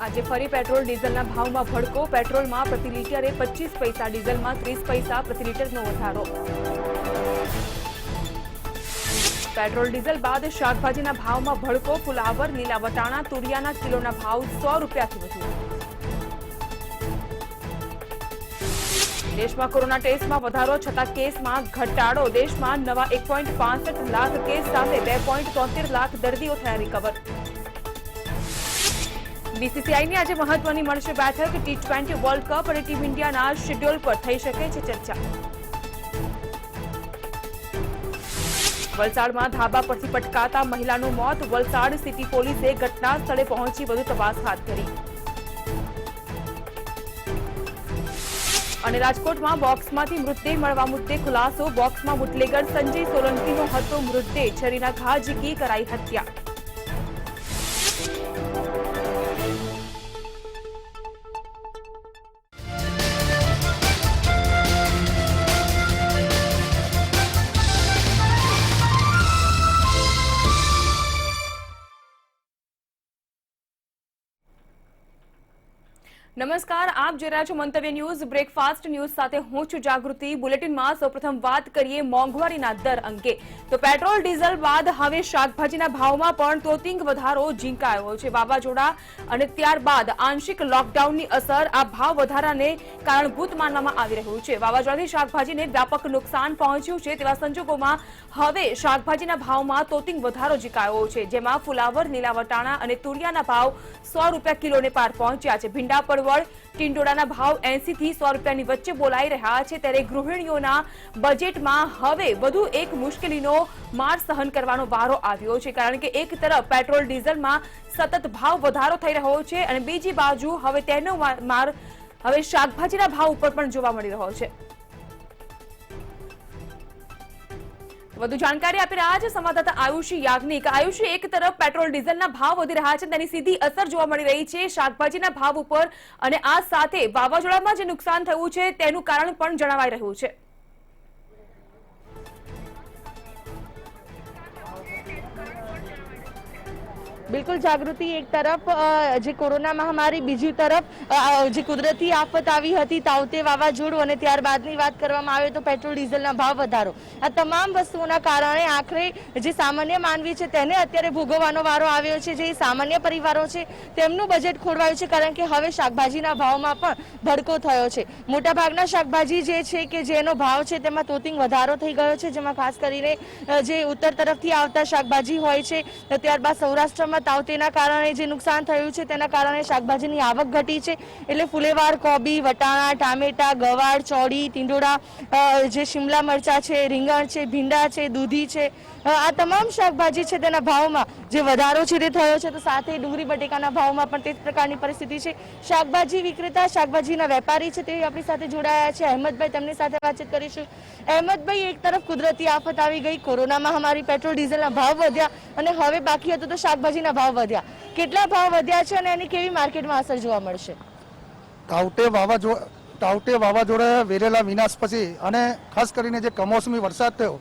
આજે ફરી પેટ્રોલ ડીઝલના ભાવમાં ભડકો. પેટ્રોલમાં પ્રતિ લિટરે 25 પૈસા, ડીઝલમાં 30 પૈસા પ્રતિ લિટરનો વધારો. પેટ્રોલ ડીઝલ બાદ શાકભાજીના ભાવમાં ભડકો. ફુલાવર, લીલા વટાણા, તુરિયાના કિલોના ભાવ 100 રૂપિયાથી વધુ. દેશમાં કોરોના ટેસ્ટમાં વધારો છતાં કેસમાં ઘટાડો. દેશમાં નવા 1.65 લાખ કેસ સાથે 2.73 લાખ દર્દીઓ થયા રિકવર. બીસીસીઆઈની આજે મહત્વની મળશે બેઠક. T20 વર્લ્ડ કપ અને ટીમ ઇન્ડિયાના શેડ્યુલ પર થઈ શકે છે ચર્ચા. વલસાડમાં ધાબા પરથી પટકાતા મહિલાનું મોત. વલસાડ સિટી પોલીસે ઘટના સ્થળે પહોંચી વધુ તપાસ હાથ ધરી. અને રાજકોટમાં બોક્સમાંથી મૃતદેહ મળવા મુદ્દે ખુલાસો. બોક્સમાં બુટલેગર સંજય સોલંકીનો હતો મૃતદેહ. છરીના ઘા ઝીકી કરાઈ હત્યા. નમસ્કાર, આપ જોઈ રહ્યા છો મંતવ્ય ન્યૂઝ. બ્રેકફાસ્ટ ન્યૂઝ સાથે હું છું જાગૃતિ. બુલેટિનમાં સૌપ્રથમ વાત કરીએ મોંઘવારીના દર અંગે. તો પેટ્રોલ ડીઝલ બાદ હવે શાકભાજીના ભાવમાં પણ તોતિંગ વધારો ઝીંકાયો છે. વાવાઝોડા અને ત્યારબાદ આંશિક લોકડાઉનની અસર આ ભાવ વધારાને કારણભૂત માનવામાં આવી રહ્યું છે. વાવાઝોડાથી શાકભાજીને વ્યાપક નુકસાન પહોંચ્યું છે. તેવા સંજોગોમાં હવે શાકભાજીના ભાવમાં તોતિંગ વધારો ઝીંકાયો છે, જેમાં ફુલાવર, લીલા વટાણા અને તુરિયાના ભાવ 100 રૂપિયા કિલોને પાર પહોંચ્યા છે. ભીંડા, પરવળ, ટીંડોળાના ભાવ 80 થી 100 રૂપિયાની વચ્ચે બોલાઈ રહ્યા છે. ત્યારે ગૃહિણીઓના બજેટમાં હવે વધુ એક મુશ્કેલીનો માર સહન કરવાનો વારો આવ્યો છે, કારણ કે એક તરફ પેટ્રોલ ડીઝલમાં સતત ભાવ વધારો થઈ રહ્યો છે અને બીજી બાજુ હવે તેનો માર હવે શાકભાજીના ભાવ ઉપર પણ જોવા મળી રહ્યો છે. વધુ જાણકારી આપી રહ્યા છે સંવાદદાતા આયુષી યાજ્ઞિક. આયુષી, એક તરફ પેટ્રોલ ડીઝલના ભાવ વધી રહ્યા છે, તેની સીધી અસર જોવા મળી રહી છે શાકભાજીના ભાવ ઉપર, અને આ સાથે વાવાઝોડામાં જે નુકસાન થયું છે તેનું કારણ પણ જણાવાઈ રહ્યું છે. બિલકુલ જાગૃતિ, એક તરફ જે કોરોના મહામારી, બીજી તરફ જે કુદરતી આફત આવી હતી તાઉતે વાવાઝોડું, અને ત્યારબાદની વાત કરવામાં આવે તો પેટ્રોલ ડીઝલના ભાવ વધારો. આ તમામ વસ્તુઓના કારણે આખરે જે સામાન્ય માનવી છે તેને અત્યારે ભોગવવાનો વારો આવ્યો છે. જે સામાન્ય પરિવારો છે તેમનું બજેટ ખોરવાયું છે, કારણ કે હવે શાકભાજીના ભાવમાં પણ ભડકો થયો છે. મોટાભાગના શાકભાજી જે છે કે જેનો ભાવ છે તેમાં તોતિંગ વધારો થઈ ગયો છે, જેમાં ખાસ કરીને જે ઉત્તર તરફથી આવતા શાકભાજી હોય છે, ત્યારબાદ સૌરાષ્ટ્રમાં તાવતેના કારણે જે નુકસાન થયું છે તેના કારણે શાકભાજીની આવક ઘટી છે. એટલે ફુલેવાર, કોબી, વટાણા, ટામેટા, ગવાર, ચોળી, ટીંડોળા, જે શિમલા મરચા છે, રીંગણ છે, ભીંડા છે, દૂધી છે, આ તમામ શાકભાજી છે તેના ભાવમાં જે વધારો છે તે થયો છે. તો સાથે ડુંગળી બટેકાના ભાવમાં પણ તે જ પ્રકારની પરિસ્થિતિ છે. શાકભાજી વિક્રેતા, શાકભાજીના વેપારી છે તે આપણી સાથે જોડાયા છે. અહેમદભાઈ, તેમની સાથે વાતચીત કરીશું. અહેમદભાઈ, એક તરફ કુદરતી આફત આવી ગઈ, કોરોના મહામારી, પેટ્રોલ ડીઝલના ભાવ વધ્યા, અને હવે બાકી હતું તો શાકભાજીના ભાવ વધ્યા. કેટલા ભાવ વધ્યા છે અને એની કેવી માર્કેટમાં અસર જોવા મળશે? તાઉતે વાવાઝોડાએ વેરેલા વિનાશ પછી અને ખાસ કરીને જે કમોસમી વરસાદ થયો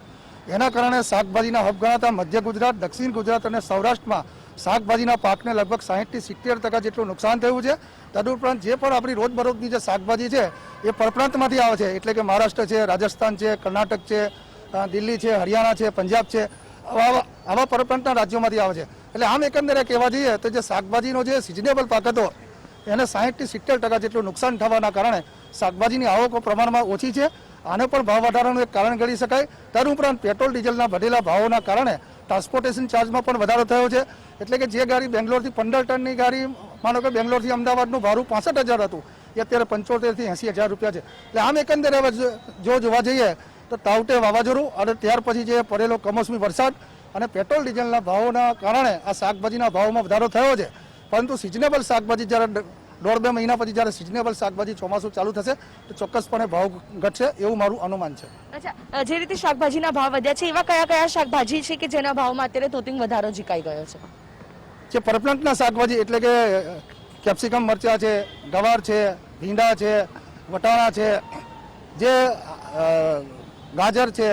એના કારણે શાકભાજીના હબ ગણાતા મધ્ય ગુજરાત, દક્ષિણ ગુજરાત અને સૌરાષ્ટ્રમાં શાકભાજીના પાકને લગભગ 60 થી 70% જેટલું નુકસાન થયું છે. તદુપરાંત જે પણ આપણી રોજબરોજની જે શાકભાજી છે એ પરપ્રાંતમાંથી આવે છે, એટલે કે મહારાષ્ટ્ર છે, રાજસ્થાન છે, કર્ણાટક છે, દિલ્હી છે, હરિયાણા છે, પંજાબ છે, આવા પરપ્રાંતના રાજ્યોમાંથી આવે છે. એટલે આમ એકંદરે કહેવા જઈએ તો જે શાકભાજીનો જે સિઝનેબલ પાક હતો એને 60 થી 70% જેટલું નુકસાન થવાના કારણે શાકભાજીની આવકો પ્રમાણમાં ઓછી છે. આને પણ ભાવ વધારાનું એક કારણ ગણી શકાય. તદુપરાંત પેટ્રોલ ડીઝલના વધેલા ભાવોના કારણે ટ્રાન્સપોર્ટેશન ચાર્જમાં પણ વધારો થયો છે. એટલે કે જે ગાડી બેંગ્લોરથી 15 ટનની ગાડી, માનો કે બેંગ્લોરથી અમદાવાદનું ભાડું 65,000 હતું, એ અત્યારે 75 થી 80,000 રૂપિયા છે. એટલે આમ એકંદરે જો જોવા જઈએ તો તાઉતે વાવાઝોડું અને ત્યાર પછી જે પડેલો કમોસમી વરસાદ અને પેટ્રોલ ડીઝલના ભાવોના કારણે આ શાકભાજીના ભાવમાં વધારો થયો છે. પરંતુ સિઝનેબલ શાકભાજી જ્યારે 1.5-2 મહિના પછી જ્યારે સિઝનેબલ શાકભાજી ચોમાસું ચાલુ થશે તો ચોક્કસપણે ભાવ ઘટશે એવું મારું અનુમાન છે. અચ્છા, જે રીતે શાકભાજીના ભાવ વધ્યા છે એવા કયા કયા શાકભાજી છે કે જેના ભાવમાં અત્યારે તોતિંગ વધારો ઝીકાઈ ગયો છે? જે પરપ્રાંતના શાકભાજી એટલે કે કેપ્સિકમ મરચા છે, ગવાર છે, ભીંડા છે, વટાણા છે, જે ગાજર છે,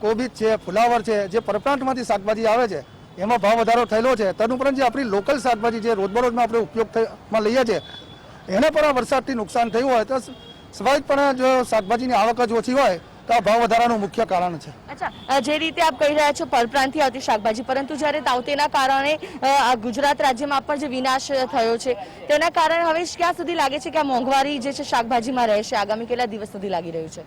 કોબીજ છે, ફુલાવર છે, જે પરપ્રાંતમાંથી શાકભાજી આવે છે એમાં ભાવ વધારો થયેલો છે. તદુપરાંત જે આપણી લોકલ શાકભાજી જે રોજબરોજમાં આપણે ઉપયોગમાં લઈએ છીએ એને પણ આ વરસાદથી નુકસાન થયું હોય તો સ્વાભાવિકપણે જો શાકભાજીની આવક જ ઓછી હોય તો આ ભાવ વધારાનું મુખ્ય કારણ છે. અચ્છા, જે રીતે આપ કહી રહ્યા છો પરપ્રાંતથી આવતી શાકભાજી, પરંતુ જ્યારે તાવતેના કારણે આ ગુજરાત રાજ્યમાં પણ જે વિનાશ થયો છે તેના કારણે હવે ક્યાં સુધી લાગે છે કે આ મોંઘવારી જે છે શાકભાજીમાં રહેશે? આગામી કેટલા દિવસ સુધી લાગી રહ્યું છે?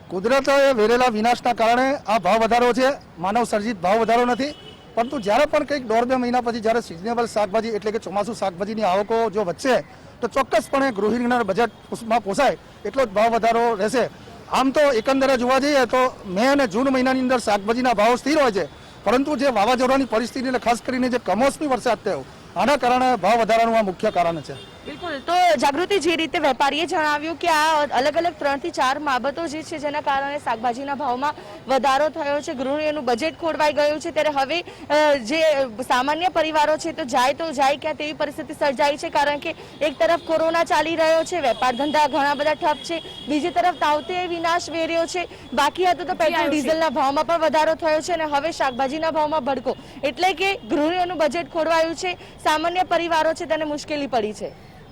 કુદરતે વેરેલા વિનાશના કારણે આ ભાવ વધારો છે, માનવ સર્જિત ભાવ વધારો નથી. પરંતુ જ્યારે પણ કંઈક 1.5-2 મહિના પછી જ્યારે સિઝનેબલ શાકભાજી એટલે કે ચોમાસું શાકભાજીની આવકો જો વધશે તો ચોક્કસપણે ગૃહિણીના બજેટમાં પોસાય એટલો જ ભાવ વધારો રહેશે. આમ તો એકંદરે જોવા જઈએ તો મે અને જૂન મહિનાની અંદર શાકભાજીના ભાવ સ્થિર હોય છે, પરંતુ જે વાવાઝોડાની પરિસ્થિતિને ખાસ કરીને જે કમોસમી વરસાદ થયો આના કારણે ભાવ વધારાનું આ મુખ્ય કારણ છે. બિલકુલ. તો જાગૃતિ, જે રીતે વેપારીએ જણાવ્યું કે આ અલગ અલગ 3 થી 4 બાબતો જે છે જેના કારણે શાકભાજીના ભાવમાં વધારો થયો છે, ગૃહિણીઓનું બજેટ ખોરવાઈ ગયું છે, ત્યારે હવે જે સામાન્ય પરિવારો છે તો જાય ક્યાં તેવી પરિસ્થિતિ સર્જાઈ છે. કારણ કે એક તરફ કોરોના ચાલી રહ્યો છે, વેપાર ધંધા ઘણા બધા ઠપ છે, બીજી તરફ તાવતે વિનાશ વેર્યો છે, બાકી હતું તો પેટ્રોલ ડીઝલના ભાવમાં પણ વધારો થયો છે અને હવે શાકભાજીના ભાવમાં ભડકો, એટલે કે ગૃહિણીઓનું બજેટ ખોરવાયું છે, સામાન્ય પરિવારો છે તેને મુશ્કેલી પડી છે.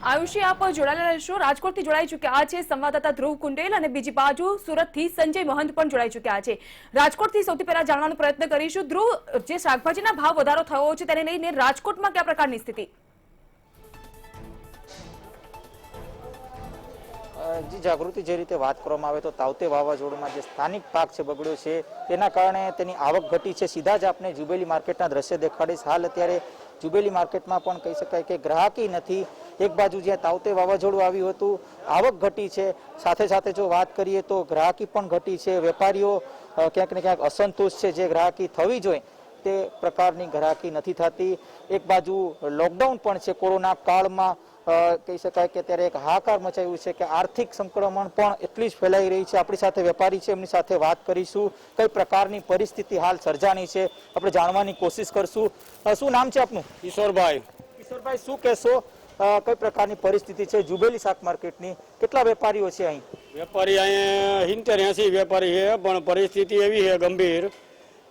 આયુષી, આપ જોડાયેલા રહેશો. રાજકોટથી જોડાઈ ચૂક્યા છે સંવાદદાતા ધ્રુવ કુંડેલ અને બીજી બાજુ સુરતથી સંજય મહંત પણ જોડાઈ ચૂક્યા છે. રાજકોટથી સૌથી પહેલા જાણવાનો પ્રયત્ન કરીશું. ધ્રુવ, જે શાકભાજીના ભાવ વધારો થયો છે તેને લઈને રાજકોટમાં કયા પ્રકારની સ્થિતિ? જી જાગૃતિ, જે રીતે વાત કરવામાં આવે તો તાવતે વાવાઝોડામાં જે સ્થાનિક પાક છે બગડ્યો છે તેના કારણે તેની આવક ઘટી છે. સીધા જ આપણે જુબેલી માર્કેટના દ્રશ્ય દેખાડીશ. હાલ અત્યારે જુબેલી માર્કેટમાં પણ કહી શકાય કે ગ્રાહકી નથી. એક બાજુ જ્યાં તાવતે વાવાઝોડું આવ્યું હતું આવક ઘટી છે, સાથે સાથે જો વાત કરીએ તો ગ્રાહકી પણ ઘટી છે. વેપારીઓ ક્યાંક ને ક્યાંક અસંતોષ છે, જે ગ્રાહકી થવી જોઈએ તે પ્રકારની ગ્રાહકી નથી થતી. એક બાજુ લોકડાઉન પણ છે, કોરોના કાળમાં કહી શકાય કે ત્યારે એક હાહાકાર મચાવ્યું છે કે આર્થિક સંક્રમણ પણ એટલી જ ફેલાઈ રહી છે. આપણી સાથે વેપારી છે, એમની સાથે વાત કરીશું, કઈ પ્રકારની પરિસ્થિતિ હાલ સર્જાણી છે આપણે જાણવાની કોશિશ કરશું. શું નામ છે આપનું? કિશોરભાઈ. કિશોરભાઈ, શું કહેશો, કઈ પ્રકારની પરિસ્થિતિ છે જુબેલી શાક માર્કેટની? કેટલા વેપારીઓ છે અહીં? વેપારી અહીંયા 70-80 વેપારી છે, પણ પરિસ્થિતિ એવી છે ગંભીર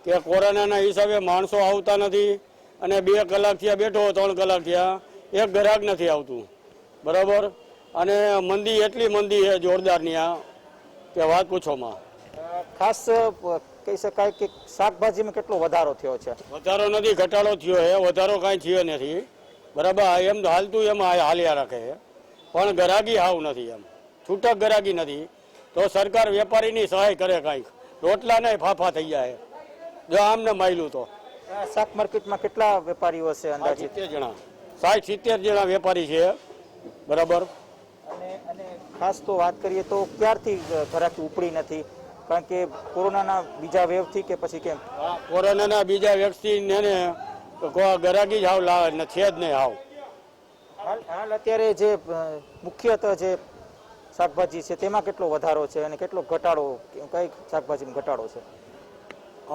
કે કોરોનાના હિસાબે માણસો આવતા નથી અને 2 કલાક થયા બેઠો, 3 કલાક થયા એક ગ્રાહક નથી આવતું, બરાબર. અને મંદી એટલી મંદી છે જોરદારની આ કે વાત પૂછોમાં. ખાસ કહી શકાય કે શાકભાજીમાં કેટલો વધારો થયો છે? વધારો નથી, ઘટાડો થયો છે. વધારો કાંઈ થયો નથી, બરાબર. એમ હાલતું એમ હાલ્યા રાખે છે, પણ ગ્રાહકી હાવ નથી, એમ છૂટક ગ્રાહકી નથી. તો સરકાર વેપારીની સહાય કરે, કાંઈક રોટલા નહીં ફાફા થઈ જાય જો આમને માયલું તો. શાક માર્કેટમાં કેટલા વેપારીઓ છે અંદાજે? 70 જણા, 60-70 જણા વેપારી છે, બરાબર. અને ખાસ તો વાત કરીએ તો ક્યારથી ગ્રાહકી ઉપડી નથી? કારણ કે કોરોનાના બીજા વેવથી કે પછી કેમ? કોરોનાના બીજા વેક્સિન ને ગ્રાહકી જ હાવ છે જ નહીં હાવ. હાલ અત્યારે જે મુખ્યત્વે જે શાકભાજી છે તેમાં કેટલો વધારો છે અને કેટલો ઘટાડો, કઈ શાકભાજીમાં ઘટાડો છે?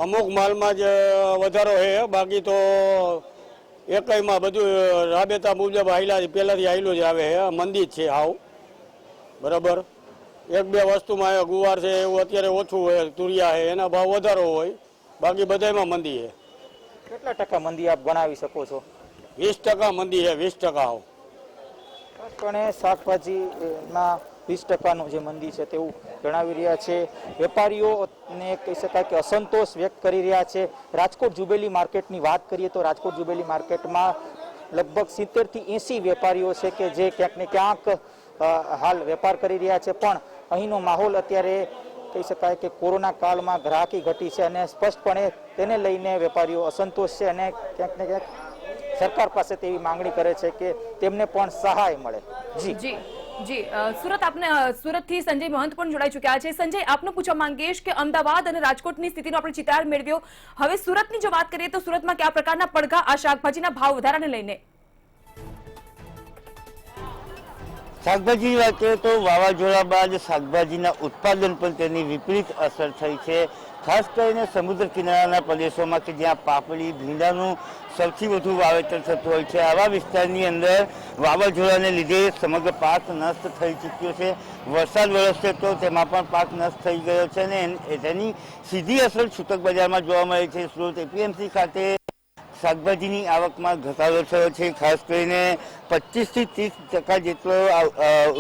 અમુક માલમાં જ વધારો છે, બાકી તો એકમાં બધું રાબેતા મુજબ પહેલાથી હાઈલું જ આવે છે. મંદી જ છે હાવ, બરાબર. 1-2 વસ્તુમાં ગુવાર છે એવું અત્યારે ઓછું હોય, તુરિયા છે એના ભાવ વધારો હોય, બાકી બધામાં મંદી છે. કેટલા ટકા મંદી આપ ગણાવી શકો છો? 20% મંદી છે, 20% હાવ. પણ શાકભાજીના 20%નું જે મંદી છે તેવું જણાવી રહ્યા છે વેપારીઓને. કહી શકાય કે અસંતોષ વ્યક્ત કરી રહ્યા છે. રાજકોટ જુબેલી માર્કેટની વાત કરીએ તો રાજકોટ જુબેલી માર્કેટમાં લગભગ 70 થી 80 વેપારીઓ છે કે જે ક્યાંક ને ક્યાંક હાલ વેપાર કરી રહ્યા છે, પણ અહીંનો માહોલ અત્યારે કહી શકાય કે કોરોના કાળમાં ગ્રાહકી ઘટી છે અને સ્પષ્ટપણે તેને લઈને વેપારીઓ અસંતોષ છે અને ક્યાંક ને ક્યાંક સરકાર પાસે તેવી માંગણી કરે છે કે તેમને પણ સહાય મળે. જી સુરતથી સંજય મહંત પણ જોડાઈ ચૂક્યા છે. સંજય, આપને પૂછવા માંગીશ કે અમદાવાદ અને રાજકોટની સ્થિતિનો આપણે ચિતાર મેળવ્યો, હવે સુરતની જો વાત કરીએ તો સુરતમાં કયા પ્રકારના પડઘા આ શાકભાજીના ભાવ વધારાને લઈને? શાકભાજીની વાત કરીએ તો વાવાઝોડા બાદ શાકભાજીના ઉત્પાદન પર તેની વિપરીત અસર થઈ છે. ખાસ કરીને સમુદ્ર કિનારાના પ્રદેશોમાં કે જ્યાં પાપડી, ભીંડાનું સૌથી વધુ વાવેતર થતું હોય છે, આવા વિસ્તારની અંદર વાવાઝોડાને લીધે સમગ્ર પાક નષ્ટ થઈ ચૂક્યો છે. વરસાદ વરસશે તો તેમાં પણ પાક નષ્ટ થઈ ગયો છે અને તેની સીધી અસર છૂટક બજારમાં જોવા મળે છે. સુરત એપીએમસી ખાતે શાકભાજીની આવકમાં ઘટાડો થયો છે. ખાસ કરીને 25 થી 30% જેટલો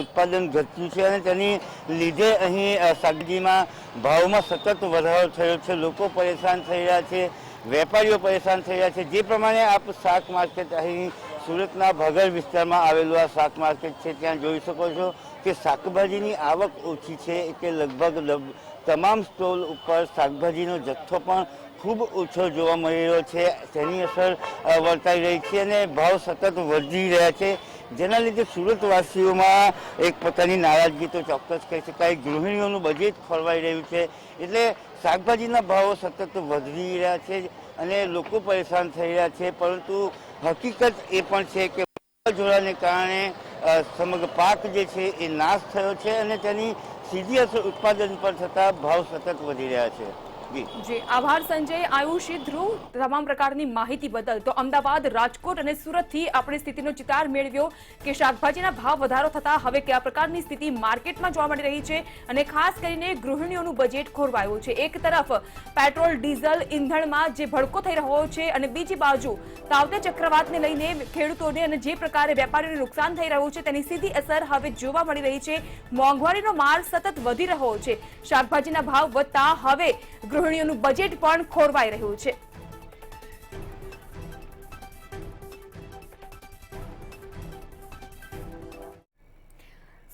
ઉત્પાદન ઘટ્યું છે અને તેની લીધે અહીં શાકભાજીમાં ભાવમાં સતત વધારો થયો છે. લોકો પરેશાન થઈ રહ્યા છે, વેપારીઓ પરેશાન થઈ રહ્યા છે. જે પ્રમાણે આપ શાક માર્કેટ અહીં સુરતના ભગર વિસ્તારમાં આવેલું આ શાક માર્કેટ છે, ત્યાં જોઈ શકો છો કે શાકભાજીની આવક ઓછી છે એટલે લગભગ તમામ સ્ટોલ ઉપર શાકભાજીનો જથ્થો પણ ખૂબ ઓછો જોવા મળી રહ્યો છે. તેની અસર વર્તાઈ રહી છે અને ભાવ સતત વધી રહ્યા છે, જેના લીધે સુરતવાસીઓમાં એક પ્રકારની નારાજગી તો ચોક્કસ કહી શકાય. ગૃહિણીઓનું બજેટ ખોરવાઈ રહ્યું છે એટલે શાકભાજીના ભાવો સતત વધી રહ્યા છે અને લોકો પરેશાન થઈ રહ્યા છે. પરંતુ હકીકત એ પણ છે કે વાવાઝોડાને કારણે સમગ્ર પાક જે છે એ નાશ થયો છે અને તેની સીધી અસર ઉત્પાદન પર થતા ભાવ સતત વધી રહ્યા છે. જી આભાર સંજય, આયુષી, ધ્રુવ, તમામ પ્રકારની માહિતી બદલ. તો અમદાવાદ, રાજકોટ અને સુરતથી આપણે સ્થિતિનો ચિતાર મેળવ્યો કે શાકભાજીના ભાવ વધારો થતા હવે કયા પ્રકારની સ્થિતિ માર્કેટમાં જોવા મળી રહી છે અને ખાસ કરીને ગૃહિણીઓનું બજેટ ખોરવાયું છે. એક તરફ પેટ્રોલ, ડીઝલ, ઈંધણમાં જે ભડકો થઈ રહ્યો છે અને બીજી બાજુ તાવતે ચક્રવાતને લઈને ખેડૂતોને અને જે પ્રકારે વેપારીઓને નુકસાન થઈ રહ્યું છે તેની સીધી અસર હવે જોવા મળી રહી છે. મોંઘવારીનો માર સતત વધી રહ્યો છે. શાકભાજીના ભાવ વધતા હવે ગૃહિણીઓનું બજેટ પણ ખોરવાઈ રહ્યું છે.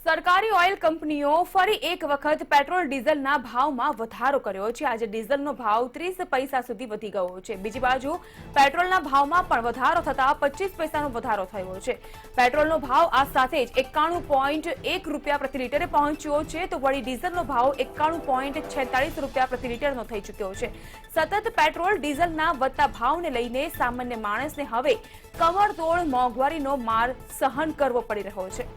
સરકારી ઓઇલ કંપનીઓ ફરી એક વખત પેટ્રોલ ડીઝલના ભાવમાં વધારો કર્યો છે. આજે ડીઝલનો ભાવ 30 પૈસા સુધી વધી ગયો છે. બીજી બાજુ પેટ્રોલના ભાવમાં પણ વધારો થતા 25 પૈસાનો વધારો થયો છે. પેટ્રોલનો ભાવ આ સાથે જ 91.1 રૂપિયા પ્રતિ લીટરે પહોંચ્યો છે, તો વળી ડીઝલનો ભાવ 91.46 રૂપિયા પ્રતિ લીટરનો થઈ ચૂક્યો છે. સતત પેટ્રોલ ડીઝલના વધતા ભાવને લઈને સામાન્ય માણસને હવે કમરતોડ મોંઘવારીનો માર સહન કરવો પડી રહ્યો છે.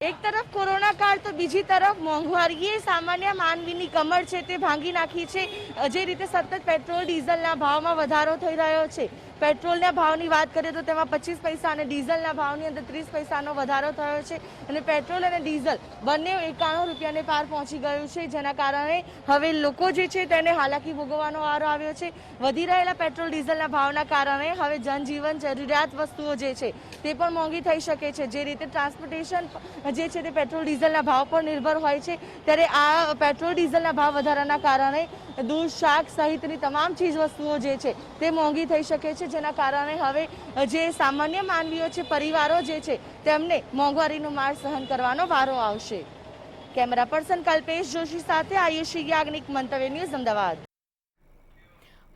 એક તરફ કોરોના કાળ તો બીજી તરફ મોંઘવારીએ સામાન્ય માનવીની કમર છે તે ભાંગી નાખી છે. જે રીતે સતત પેટ્રોલ ડીઝલના ભાવમાં વધારો થઈ રહ્યો છે, પેટ્રોલના ભાવની વાત કરીએ તો તેમાં 25 પૈસા અને ડીઝલના ભાવની અંદર 30 પૈસાનો વધારો થયો છે અને પેટ્રોલ અને ડીઝલ બંને 91 રૂપિયાને પાર પહોંચી ગયું છે, જેના કારણે હવે લોકો જે છે તેને હાલાકી ભોગવવાનો વારો આવ્યો છે. વધી રહેલા પેટ્રોલ ડીઝલના ભાવના કારણે હવે જનજીવન જરૂરિયાત વસ્તુઓ જે છે તે પણ મોંઘી થઈ શકે છે. જે રીતે ટ્રાન્સપોર્ટેશન જે છે તે પેટ્રોલ ડીઝલના ભાવ પર નિર્ભર હોય છે, ત્યારે આ પેટ્રોલ ડીઝલના ભાવ વધારાના કારણે દૂધ, શાક સહિતની તમામ ચીજ વસ્તુઓ જે છે તે મોંઘી થઈ શકે છે, જેના કારણે હવે જે સામાન્ય માનવીઓ છે, પરિવારો જે છે તેમને મોંઘવારીનો માર સહન કરવાનો વારો આવશે. કેમેરા પર્સન કલ્પેશ જોશી સાથે આયુષી યાજ્ઞિક, મંતવ્ય ન્યૂઝ, અમદાવાદ.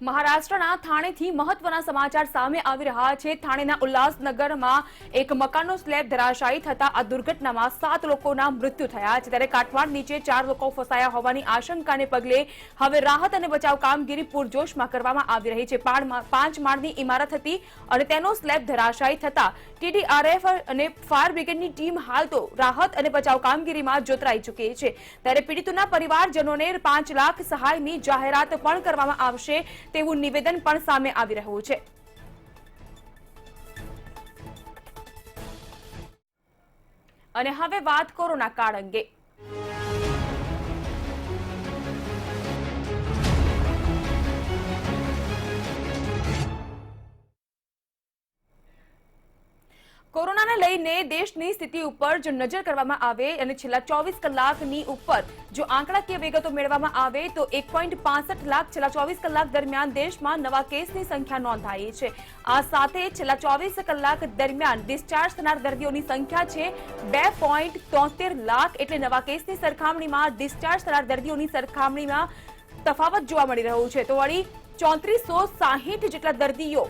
મહારાષ્ટ્રના થાણેથી મહત્વના સમાચાર સામે આવી રહ્યા છે. થાણેના ઉલ્લાસનગરમાં એક મકાનનો સ્લેબ ધરાશાયી થતા આ દુર્ઘટનામાં 7 લોકોના મૃત્યુ થયા છે. ત્યારે કાટમાળ નીચે 4 લોકો ફસાયા હોવાની આશંકાને પગલે હવે રાહત અને બચાવ કામગીરી પૂરજોશમાં કરવામાં આવી રહી છે. 5 માળની ઇમારત હતી અને તેનો સ્લેબ ધરાશાયી થતા TDRF અને ફાયર બ્રિગેડની ટીમ હાલ તો રાહત અને બચાવ કામગીરીમાં જોતરાઈ ચૂકી છે. ત્યારે પીડિતોના પરિવારજનોને 5 લાખ સહાયની જાહેરાત પણ કરવામાં આવશે તેવું નિવેદન પણ સામે આવી રહ્યું છે. અને હવે વાત કોરોના કાળ અંગે. કોરોનાને લઈને દેશની સ્થિતિ ઉપર જો નજર કરવામાં આવે અને છેલ્લા 24 કલાકની ઉપર જો આંકડાકીય વિગતો મેળવવામાં આવે તો 1.65 લાખ છેલ્લા 24 કલાક દરમિયાન દેશમાં નવા કેસની સંખ્યા નોંધાઈ છે. આ સાથે છેલ્લા 24 કલાક દરમિયાન ડિસ્ચાર્જ થનાર દર્દીઓની સંખ્યા છે 2.73 લાખ, એટલે નવા કેસની સરખામણીમાં ડિસ્ચાર્જ થનાર દર્દીઓની સરખામણીમાં તફાવત જોવા મળી રહ્યું છે. તો વળી 3460 જેટલા દર્દીઓ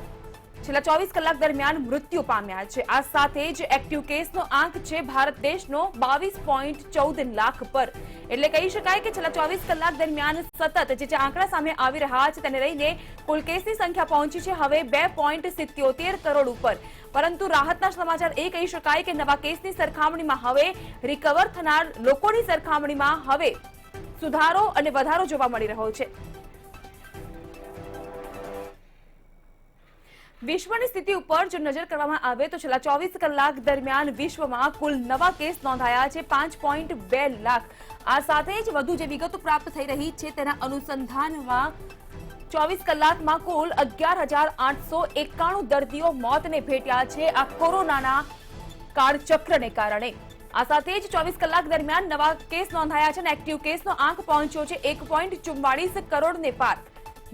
છેલ્લા 24 કલાક દરમિયાન મૃત્યુ પામ્યા છે. આ સાથે જ એક્ટિવ કેસનો આંક છે ભારત દેશનો 22.14 લાખ પર. એટલે કહી શકાય કે છેલ્લા 24 કલાક દરમિયાન સતત જે આંકડા સામે આવી રહ્યા છે તેને લઈને કુલ કેસની સંખ્યા પહોંચી છે હવે 2.77 કરોડ ઉપર. પરંતુ રાહતના સમાચાર એ કહી શકાય કે નવા કેસની સરખામણીમાં હવે રિકવર થનાર લોકોની સરખામણીમાં હવે સુધારો અને વધારો જોવા મળી રહ્યો છે. વિશ્વની સ્થિતિ ઉપર જો નજર કરવામાં આવે તો છેલ્લા 24 કલાક દરમિયાન વિશ્વમાં કુલ નવા કેસ નોંધાયા છે 5.2 લાખ. આ સાથે જ વધુ જે વિગતો પ્રાપ્ત થઈ રહી છે તેના અનુસંધાનમાં 24 કલાકમાં કુલ 11,891 દર્દીઓ મોતને ભેટ્યા છે આ કોરોનાના કાળચક્રને કારણે. આ સાથે જ 24 કલાક દરમિયાન નવા કેસ નોંધાયા છે અને એક્ટિવ કેસનો આંક પહોંચ્યો છે 1.44 કરોડને પાર.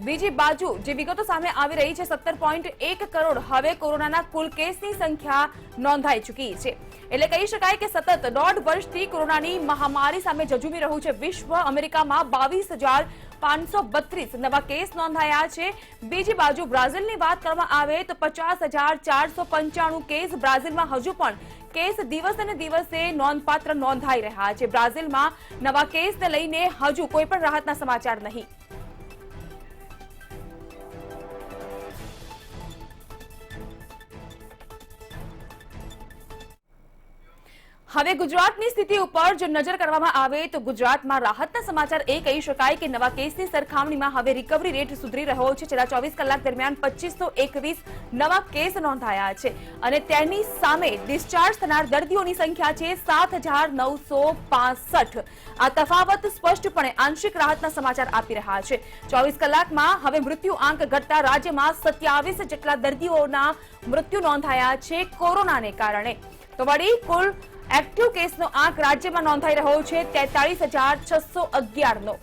બીજી બાજુ જે વિગતો સામે આવી રહી છે 17.1 કરોડ હવે કોરોનાના કુલ કેસની સંખ્યા નોંધાઈ ચૂકી છે. એટલે કહી શકાય કે સતત 1.5 વર્ષથી કોરોનાની મહામારી સામે ઝઝૂમી રહ્યું છે વિશ્વ. અમેરિકામાં 22,532 નવા કેસ નોંધાયા છે. બીજી બાજુ બ્રાઝિલની વાત કરવામાં આવે તો 50,495 કેસ બ્રાઝિલમાં હજુ પણ કેસ દિવસે ને દિવસે નોંધપાત્ર નોંધાઈ રહ્યા છે. બ્રાઝિલમાં નવા કેસને લઈને હજુ કોઈ પણ રાહતના સમાચાર નહીં. હવે ગુજરાતની સ્થિતિ ઉપર જો નજર કરવામાં આવે તો ગુજરાતમાં રાહતના સમાચાર એ કહી શકાય કે નવા કેસની સરખામણીમાં હવે રિકવરી રેટ સુધરી રહ્યો છે. છેલ્લા 24 કલાક દરમિયાન 2521 નવા કેસ નોંધાયા છે અને તેની સામે ડિસ્ચાર્જ થનાર દર્દીઓની સંખ્યા છે 7,965. આ તફાવત સ્પષ્ટપણે આંશિક રાહતના સમાચાર આપી રહ્યા છે. 24 કલાકમાં હવે મૃત્યુ આંક ઘટતા રાજ્યમાં 27 જેટલા દર્દીઓના મૃત્યુ નોંધાયા છે કોરોનાને કારણે. તો વળી કુલ એક્ટિવ કેસનો આંક રાજ્યમાં નોંધાઈ રહ્યો છે 43,611 નો.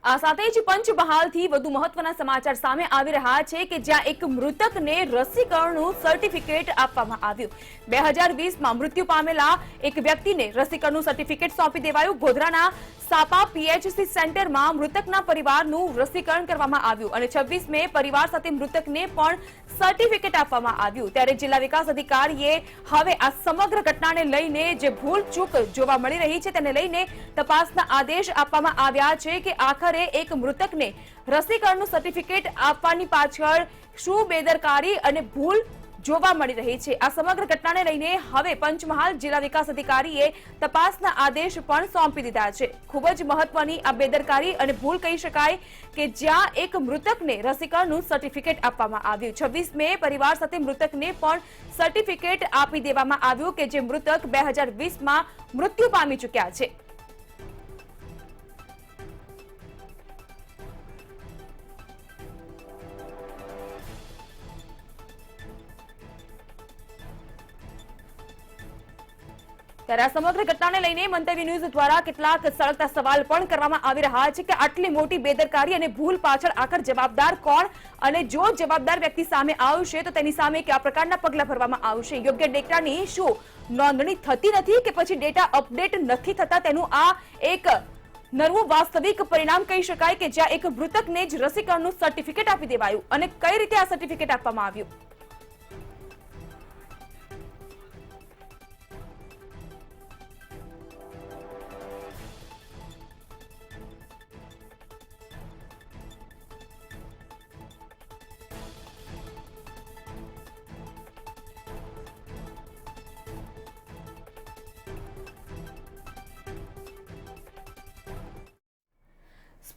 આ સાથે જ પંચમહાલથી વધુ મહત્વના સમાચાર સામે આવી રહ્યા છે કે જ્યાં એક મૃતકને રસીકરણનું સર્ટિફિકેટ આપવામાં આવ્યું. 2020માં મૃત્યુ પામેલા એક વ્યક્તિને રસીકરણનું સર્ટિફિકેટ સોંપી દેવાયું. ગોધરાના સાપા પીએચસી સેન્ટરમાં મૃતકના પરિવારનું રસીકરણ કરવામાં આવ્યું અને 26 મે પરિવાર સાથે મૃતકને પણ સર્ટિફિકેટ આપવામાં આવ્યું. ત્યારે જિલ્લા વિકાસ અધિકારીએ હવે આ સમગ્ર ઘટનાને લઈને જે ભૂલચૂક જોવા મળી રહી છે તેને લઈને તપાસના આદેશ આપવામાં આવ્યા છે કે આખરે એક મૃતકને રસીકરણનું સર્ટિફિકેટ આપવાની પાછળ શું બેદરકારી અને ભૂલ જોવા મળી રહી છે. આ સમગ્ર ઘટનાને લઈને હવે પંચમહાલ જિલ્લા વિકાસ અધિકારીએ તપાસના આદેશ પણ સોંપી દીધા છે. ખૂબ જ મહત્વની આ બેદરકારી અને ભૂલ કહી શકાય કે જ્યાં એક મૃતકને રસીકરણનું સર્ટિફિકેટ આપવામાં આવ્યું. 26 મે પરિવાર સાથે મૃતકને પણ સર્ટિફિકેટ આપી દેવામાં આવ્યું કે જે મૃતક 2020માં મૃત્યુ પામી ચૂક્યા છે. ત્યારે આ સમગ્ર ઘટનાને લઈને મંતવ્ય ન્યૂઝ દ્વારા કેટલાક સળગતા સવાલ પણ કરવામાં આવી રહ્યા છે કે આટલી મોટી બેદરકારી અને ભૂલ પાછળ આખર જવાબદાર કોણ અને જો જવાબદાર વ્યક્તિ સામે આવશે તો તેની સામે કયા પ્રકારના પગલાં ભરવામાં આવશે. યોગ્ય ડેટાની શું નોંધણી થતી નથી કે પછી ડેટા અપડેટ નથી થતા તેનું આ એક નરવું વાસ્તવિક પરિણામ કહી શકાય કે જ્યાં એક મૃતકને જ રસીકરણનું સર્ટિફિકેટ આપી દેવાયું અને કઈ રીતે આ સર્ટિફિકેટ આપવામાં આવ્યું.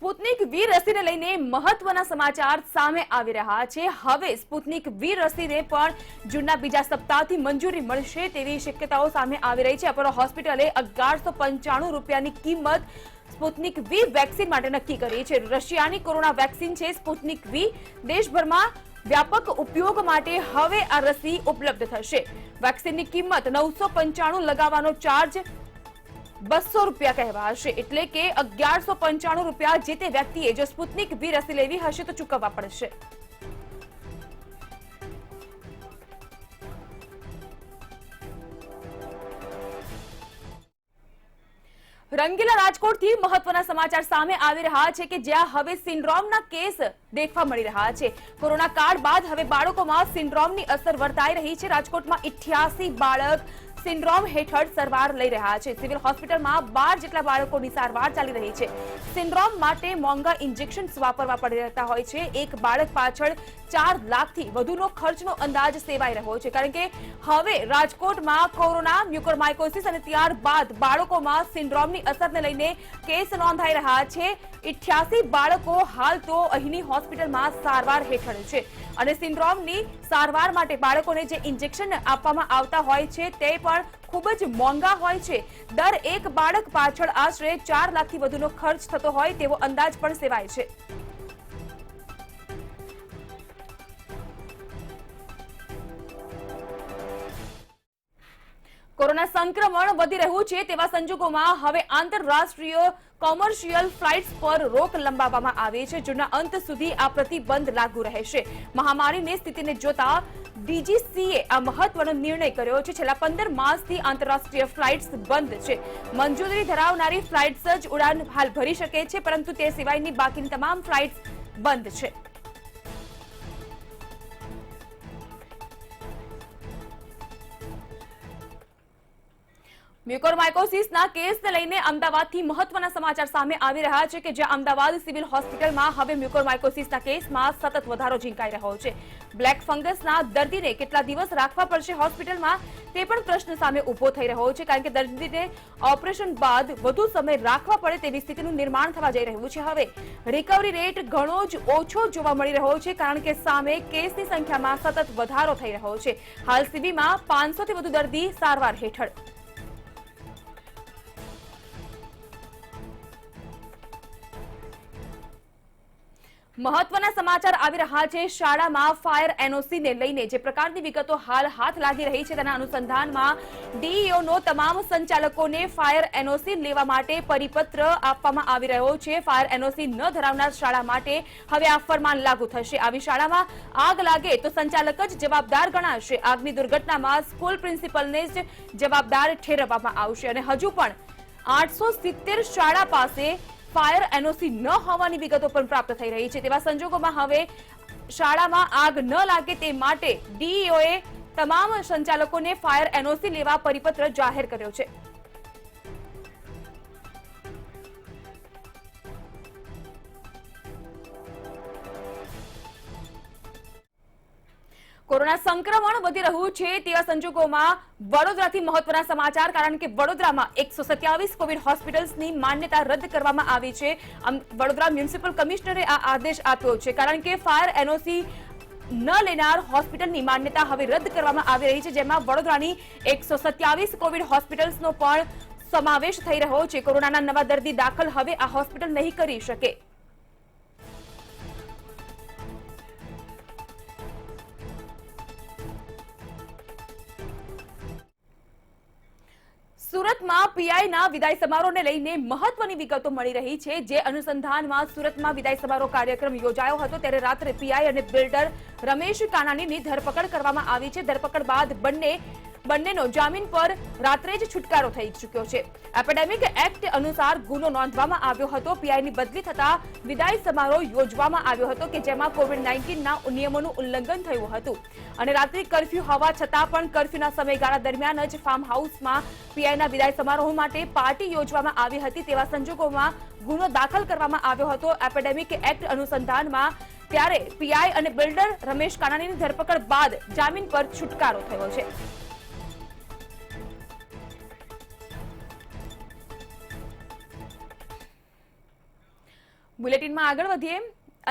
સ્પુતનિક વી રસીને લઈને મહત્વના સમાચાર સામે આવી રહ્યા છે. હવે સ્પુતનિક વી રસીને પણ જૂનના બીજા સપ્તાહથી મંજૂરી મળશે તેવી શક્યતાઓ સામે આવી રહી છે. અપોલો હોસ્પિટલે 1195 રૂપિયાની કિંમત સ્પુતનિક વી વેક્સિન માટે નક્કી કરી છે. રશિયાની કોરોના વેક્સિન છે સ્પુતનિક વી. દેશભરમાં વ્યાપક ઉપયોગ માટે હવે આ રસી ઉપલબ્ધ થશે. વેક્સિનની કિંમત 995 લગાવવાનો ચાર્જ 200 રૂપિયા કહેવાશે એટલે કે 1195 રૂપિયા જે તે વ્યક્તિએ જો સ્પુતનિક વી રસી લેવી હશે તો ચૂકવવા પડશે. રંગીલા રાજકોટથી મહત્વના સમાચાર સામે આવી રહ્યા છે કે જ્યાં હવે સિન્ડ્રોમના કેસ દેખવા મળી રહ્યા છે. કોરોના કાળ બાદ હવે બાળકોમાં સિન્ડ્રોમની અસર વર્તાઈ રહી છે. રાજકોટમાં 88 બાળક સિન્ડ્રોમ હેઠળ સારવાર લઈ રહ્યા છે. સિવિલ હોસ્પિટલમાં 12 જેટલા બાળકોની સારવાર ચાલી રહી છે. સિન્ડ્રોમ માટે મોંઘા ઇન્જેક્શન્સ વાપરવા પડી રહેતા હોય છે. એક બાળક પાછળ 4 લાખથી વધુનો ખર્ચનો અંદાજ સેવાઈ રહ્યો છે, કારણ કે હવે રાજકોટમાં કોરોના, મ્યુકોરમાઇકોસિસ અને ત્યારબાદ બાળકોમાં સિન્ડ્રોમની અસરને લઈને કેસ નોંધાઈ રહ્યા છે. 88 બાળકો હાલ તો અહીંની હોસ્પિટલમાં સારવાર હેઠળ છે અને સિન્ડ્રોમની સારવાર માટે બાળકોને જે ઇન્જેક્શન આપવામાં આવતા હોય છે તે પણ ખૂબ જ મોંઘા હોય છે. દર એક બાળક પાછળ આશરે 4 લાખથી વધુનો ખર્ચ થતો હોય તેવો અંદાજ પણ સેવાય છે. કોરોના સંક્રમણ વધી રહ્યું છે તેવા સંજોગોમાં હવે આંતરરાષ્ટ્રીય કોમર્શિયલ ફ્લાઇટ્સ પર રોક લંબાવવામાં આવી છે. જૂનના અંત સુધી આ પ્રતિબંધ લાગુ રહેશે. મહામારીની સ્થિતિને જોતા ડીજીસીએ આ મહત્વનો નિર્ણય કર્યો છે. છેલ્લા 15 માસથી આંતરરાષ્ટ્રીય ફ્લાઇટ્સ બંધ છે. મંજૂરી ધરાવનારી ફ્લાઇટ્સ જ ઉડાન હાલ ભરી શકે છે, પરંતુ તે સિવાયની બાકીની તમામ ફ્લાઇટ્સ બંધ છે. મ્યુકોરમાઇકોસિસના કેસને લઈને અમદાવાદથી મહત્વના સમાચાર સામે આવી રહ્યા છે કે જ્યાં અમદાવાદ સિવિલ હોસ્પિટલમાં હવે મ્યુકોરમાઇકોસિસના કેસમાં સતત વધારો ઝીંકાઈ રહ્યો છે. બ્લેક ફંગસના દર્દીને કેટલા દિવસ રાખવા પડશે હોસ્પિટલમાં તે પણ પ્રશ્ન સામે ઉભો થઈ રહ્યો છે, કારણ કે દર્દીને ઓપરેશન બાદ વધુ સમય રાખવા પડે તેવી સ્થિતિનું નિર્માણ થવા જઈ રહ્યું છે. હવે રિકવરી રેટ ઘણો જ ઓછો જોવા મળી રહ્યો છે, કારણ કે સામે કેસની સંખ્યામાં સતત વધારો થઈ રહ્યો છે. હાલ સીબીમાં 500 થી વધુ દર્દી સારવાર હેઠળ. મહત્વના સમાચાર આવી રહ્યા છે. શાળામાં ફાયર એનઓસીને લઈને જે પ્રકારની વિગતો હાલ હાથ લાગી રહી છે તેના અનુસંધાનમાં ડીઈઓનો તમામ સંચાલકોને ફાયર એનઓસી લેવા માટે પરિપત્ર આપવામાં આવી રહ્યો છે. ફાયર એનઓસી ન ધરાવનાર શાળા માટે હવે આ ફરમાન લાગુ થશે. આવી શાળામાં આગ લાગે તો સંચાલક જ જવાબદાર ગણાશે. આગની દુર્ઘટનામાં સ્કૂલ પ્રિન્સિપલને જ જવાબદાર ઠેરવવામાં આવશે અને હજુ પણ 870 શાળા પાસે ફાયર એનઓસી ન હોવાની વિગતો પણ પ્રાપ્ત થઈ રહી છે. તેવા સંજોગોમાં હવે શાળામાં આગ ન લાગે તે માટે ડીઈઓએ તમામ સંચાલકોને ફાયર એનઓસી લેવા પરિપત્ર જાહેર કર્યો છે. કોરોના સંક્રમણ વધી રહ્યું છે તેવા સંજોગોમાં વડોદરાથી મહત્વના સમાચાર, કારણ કે વડોદરામાં 127 કોવિડ હોસ્પિટલ્સની માન્યતા રદ કરવામાં આવી છે. વડોદરા મ્યુનિસિપલ કમિશનરે આ આદેશ આપ્યો છે, કારણ કે ફાયર એનઓસી ન લેનાર હોસ્પિટલની માન્યતા હવે રદ કરવામાં આવી રહી છે, જેમાં વડોદરાની 127 કોવિડ હોસ્પિટલ્સનો પણ સમાવેશ થઈ રહ્યો છે. કોરોનાના નવા દર્દી દાખલ હવે આ હોસ્પિટલ નહીં કરી શકે. સુરતમાં પીઆઈના વિદાય સમારોહને લઈને મહત્વની વિગતો મળી રહી છે. જે અનુસંધાનમાં સુરતમાં વિદાય સમારોહ કાર્યક્રમ યોજાયો હતો ત્યારે રાત્રે પીઆઈ અને બિલ્ડર રમેશ કાનાણીની ધરપકડ કરવામાં આવી છે. ધરપકડ બાદ બંનેનો જામીન પર રાત્રે જ છુટકારો થઈ ચૂક્યો છે. એપિડેમિક એક્ટ અનુસાર ગુનો નોંધવામાં આવ્યો હતો. પીઆઈની બદલી થતા વિદાય સમારોહ યોજવામાં આવ્યો હતો કે જેમાં કોવિડ-19ના નિયમોનું ઉલ્લંઘન થયું હતું અને રાત્રિ કર્ફ્યુ હોવા છતાં પણ કર્ફ્યુના સમયગાળા દરમિયાન જ ફાર્મ હાઉસમાં પીઆઈના વિદાય સમારોહ માટે પાર્ટી યોજવામાં આવી હતી. તેવા સંજોગોમાં ગુનો દાખલ કરવામાં આવ્યો હતો એપિડેમિક એક્ટ અનુસંધાનમાં. ત્યારે પીઆઈ અને બિલ્ડર રમેશ કાનાણીની ધરપકડ બાદ જામીન પર છુટકારો થયો છે. બુલેટિનમાં આગળ વધીએ.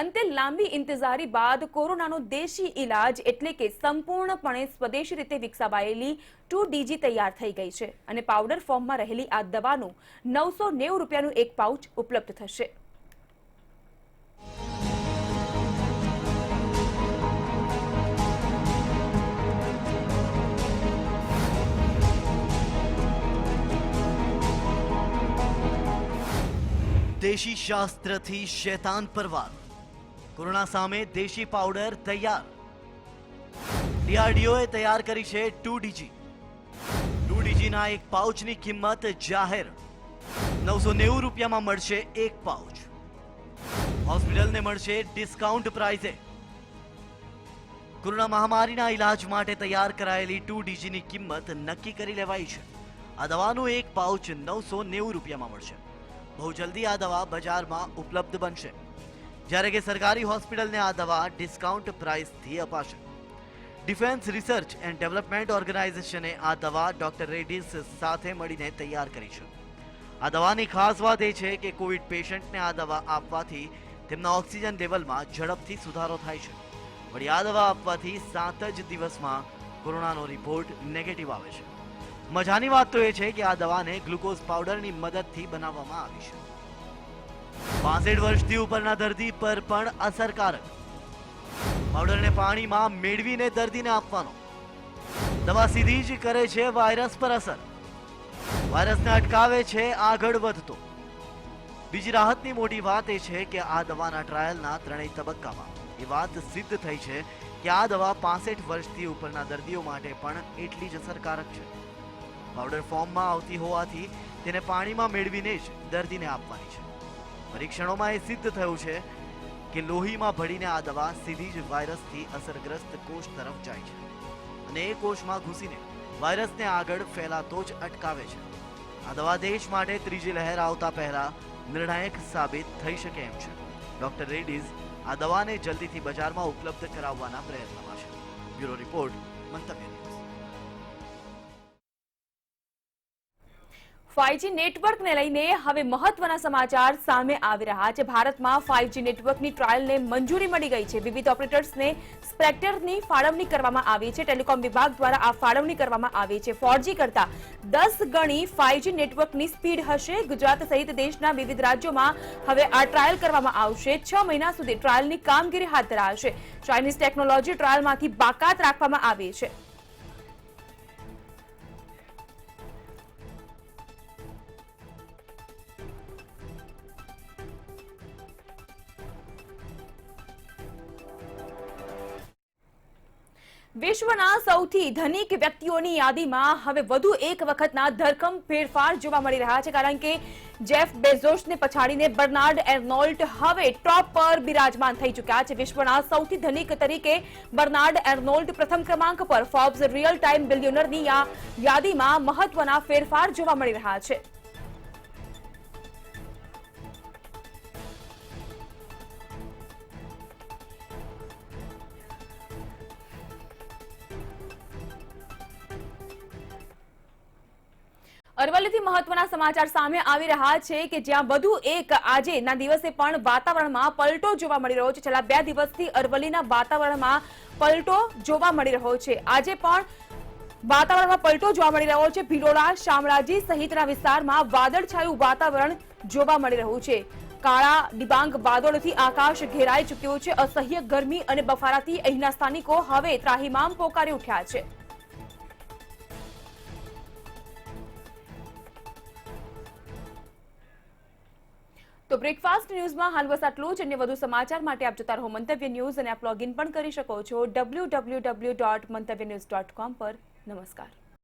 અંતે લાંબી ઇંતજારી બાદ કોરોનાનો દેશી ઇલાજ એટલે કે સંપૂર્ણપણે સ્વદેશી રીતે વિકસાવાયેલી 2DG તૈયાર થઈ ગઈ છે અને પાવડર ફોર્મમાં રહેલી આ દવાનું 990 રૂપિયાનું એક પાઉચ ઉપલબ્ધ થશે. દેશી શાસ્ત્રથી શૈતાન પરવાર. કોરોના સામે દેશી પાવડર તૈયાર. ડીઆરડીઓએ તૈયાર કરી છે 2DG. 2DGના એક પાઉચની કિંમત જાહેર 990 રૂપિયામાં મળશે એક પાઉચ. હોસ્પિટલને મળશે ડિસ્કાઉન્ટ પ્રાઇસે. કોરોના મહામારીના ઇલાજ માટે તૈયાર કરાયેલી 2DGની કિંમત નક્કી કરી લેવાઈ છે. આ દવાનું એક પાઉચ 990 રૂપિયામાં મળશે. બહુ જલ્દી આ દવા બજારમાં ઉપલબ્ધ બનશે, જ્યારે કે સરકારી હોસ્પિટલને આ દવા ડિસ્કાઉન્ટ પ્રાઇસથી અપાશે. ડિફેન્સ રિસર્ચ એન્ડ ડેવલપમેન્ટ ઓર્ગેનાઇઝેશને આ દવા ડોક્ટર રેડ્ડીઝ સાથે મળીને તૈયાર કરી છે. આ દવાની ખાસ વાત એ છે કે કોવિડ પેશન્ટને આ દવા આપવાથી તેમના ઓક્સિજન લેવલમાં ઝડપથી સુધારો થાય છે. વળી આ દવા આપવાથી 7 જ દિવસમાં કોરોનાનો રિપોર્ટ નેગેટિવ આવે છે. મજાની વાત તો એ છે કે આ દવાને ગ્લુકોઝ પાવડરની મદદથી બનાવવામાં આવી છે. 65 વર્ષથી ઉપરના દર્દી પર પણ અસરકારક. પાવડરને પાણીમાં મેળવીને દર્દીને આપવાનો. દવા સીધી જ કરે છે વાયરસ પર અસર. વાયરસને અટકાવે છે આગળ વધતો. બીજી રાહતની મોટી વાત એ છે કે આ દવાના ટ્રાયલના 3 તબક્કામાં એ વાત સિદ્ધ થઈ છે કે આ દવા 65 વર્ષથી ઉપરના દર્દીઓ માટે પણ એટલી જ અસરકારક છે. પાવડર ફોર્મમાં આવતી હોવાથી તેને પાણીમાં મેળવીને જ દર્દીને આપવાની છે. પરીક્ષણોમાં એ સિદ્ધ થયું છે કે લોહીમાં ભળીને આ દવા સીધી જ વાયરસથી અસરગ્રસ્ત કોષ તરફ જાય છે અને એ કોષમાં ઘૂસીને વાયરસને આગળ ફેલાતો જ અટકાવે છે. આ દવા દેશ માટે ત્રીજી લહેર આવતા પહેલા નિર્ણાયક સાબિત થઈ શકે એમ છે. ડોક્ટર રેડ્ડીઝ આ દવાને જલ્દીથી બજારમાં ઉપલબ્ધ કરાવવાના પ્રયત્નમાં છે. બ્યુરો રિપોર્ટ, મંતવ્ય ન્યૂઝ. 5G નેટવર્કને લઈને હવે મહત્વના સમાચાર સામે આવી રહ્યા છે. ભારતમાં 5G નેટવર્કની ટ્રાયલને મંજૂરી મળી ગઈ છે. વિવિધ ઓપરેટર્સને સ્પેક્ટ્રમની ફાળવણી કરવામાં આવી છે. ટેલિકોમ વિભાગ દ્વારા આ ફાળવણી કરવામાં આવી છે. 4G કરતા 10 ગણી 5G નેટવર્કની સ્પીડ હશે. ગુજરાત સહિત દેશના વિવિધ રાજ્યોમાં હવે આ ટ્રાયલ કરવામાં આવશે. 6 મહિના સુધી ટ્રાયલની કામગીરી હાથ ધરાશે. ચાઇનીઝ ટેકનોલોજી ટ્રાયલમાંથી બાકાત રાખવામાં આવી છે. વિશ્વના સૌથી ધનિક વ્યક્તિઓની યાદીમાં હવે વધુ એક વખતના ધરખમ ફેરફાર જોવા મળી રહ્યા છે, કારણ કે જેફ બેઝોસને પછાડીને બર્નાર્ડ એર્નોલ્ટ હવે ટોપ પર બિરાજમાન થઈ ચૂક્યા છે. વિશ્વના સૌથી ધનિક તરીકે બર્નાર્ડ એર્નોલ્ટ પ્રથમ ક્રમાંક પર ફોર્બ્સ રિયલ ટાઈમ બિલિયનરની યાદીમાં મહત્વના ફેરફાર જોવા મળી રહ્યા છે. અરવલ્લીથી મહત્વના સમાચાર સામે આવી રહ્યા છે કે જ્યાં વધુ એક આજેના દિવસે પણ વાતાવરણમાં પલટો જોવા મળી રહ્યો છે. છેલ્લા 2 દિવસથી અરવલ્લીના વાતાવરણમાં પલટો જોવા મળી રહ્યો છે. આજે પણ વાતાવરણમાં પલટો જોવા મળી રહ્યો છે. ભિલોડા, શામળાજી સહિતના વિસ્તારમાં વાદળછાયું વાતાવરણ જોવા મળી રહ્યું છે. કાળા ડિબાંગ વાદળોથી આકાશ ઘેરાઈ ચૂક્યું છે. અસહ્ય ગરમી અને બફારાથી અહીંના સ્થાનિકો હવે ત્રાહિમામ પોકારી ઉઠ્યા છે. તો બ્રેકફાસ્ટ ન્યૂઝમાં હાલ બસ આટલું જ. અન્ય વધુ સમાચાર માટે આપ જોતા રહો મંતવ્ય ન્યૂઝ અને આપ લોગિન પણ કરી શકો છો www.mantavynews.com પર. નમસ્કાર.